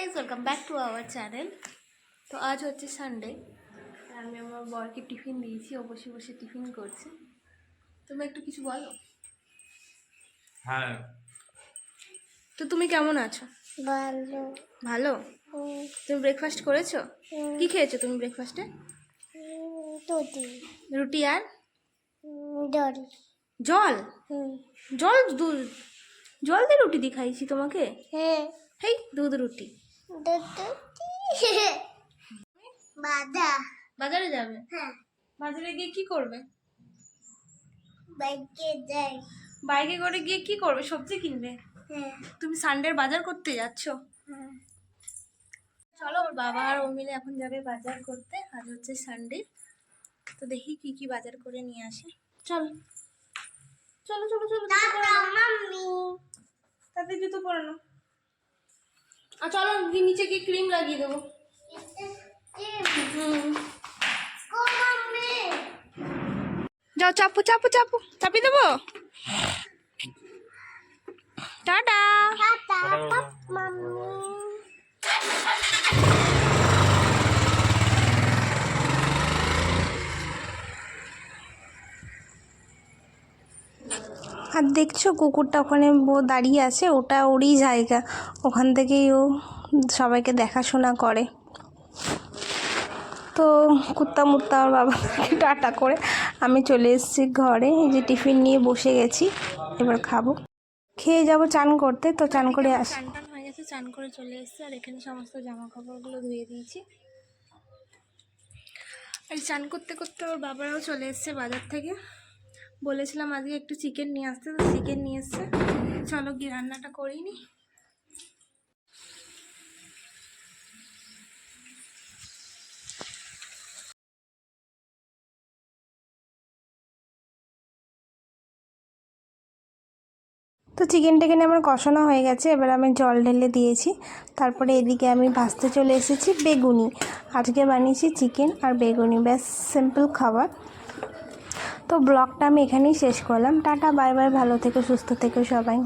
Guys, welcome back to our channel. তো আজ হচ্ছে সানডে, আমি আমার বরকে টিফিন দিয়েছি, ও বসে বসে টিফিন করছে। তুমি একটু কিছু বলো। হ্যাঁ, তো তুমি কেমন আছো? ভালো। ভালো। তুমি ব্রেকফাস্ট করেছো? কি খেয়েছো তুমি ব্রেকফাস্টে? দুধি রুটি আর দড়ি। জল? জল দুধ জল দিয়ে রুটি দিয়ে খাইছি তোমাকে? হ্যাঁ, হেই, দুধ রুটি। বাদা। বাজারে যাবে? হ্যাঁ, বাজারে গিয়ে কি করবে? বাইকে যাই। বাইকে করে গিয়ে কি করবে? সবজি কিনবে? হ্যাঁ, তুমি সানডের বাজার করতে যাচ্ছ? হ্যাঁ। চলো, ওর বাবা আর ও মিলে এখন যাবে বাজার করতে। আজ হচ্ছে সানডে, তো দেখি কি কি বাজার করে নিয়ে আসে। চলো চলো চলো চলো, মাম্মি। তাতে জুতো পরে নাও। আর চলো নিচে গিয়ে ক্রিম লাগিয়ে দেবো। যাও, চাপো চাপো চাপো, চাপিয়ে দেবো। টাটা। মাম্মি। আর দেখছো কুকুরটা ওখানে দাঁড়িয়ে আছে, ওটা ওরই জায়গা, ওখান থেকেই ও সবাইকে দেখাশোনা করে। তো কুত্তা মুত্তা আমার বাবাকে টাটা করে আমি চলে এসেছি ঘরে। এই যে টিফিন নিয়ে বসে গেছি, এবার খাবো, খেয়ে যাবো চান করতে। তো চান করে আসি। চান টান হয়ে গেছে, চান করে চলে এসেছে। আর এখানে সমস্ত জামা কাপড়গুলো ধুয়ে দিয়েছি। আর চান করতে করতে ওর বাবারাও চলে এসছে বাজার থেকে। বলেছিলাম আজকে একটু চিকেন নিয়ে আসতে, তো চিকেন নিয়ে এসছে। চলো গিয়ে রান্নাটা করিনি। তো চিকেন টেকেনে আমার কষানো হয়ে গেছে, এবার আমি জল ঢেলে দিয়েছি। তারপরে এদিকে আমি ভাজতে চলে এসেছি বেগুনি। আজকে বানিয়েছি চিকেন আর বেগুনি, ব্যাস সিম্পল খাবার। তো ব্লগটা আমি এখানেই শেষ করলাম। টাটা, বাই বাই, ভালো থেকো, সুস্থ থেকো সবাই।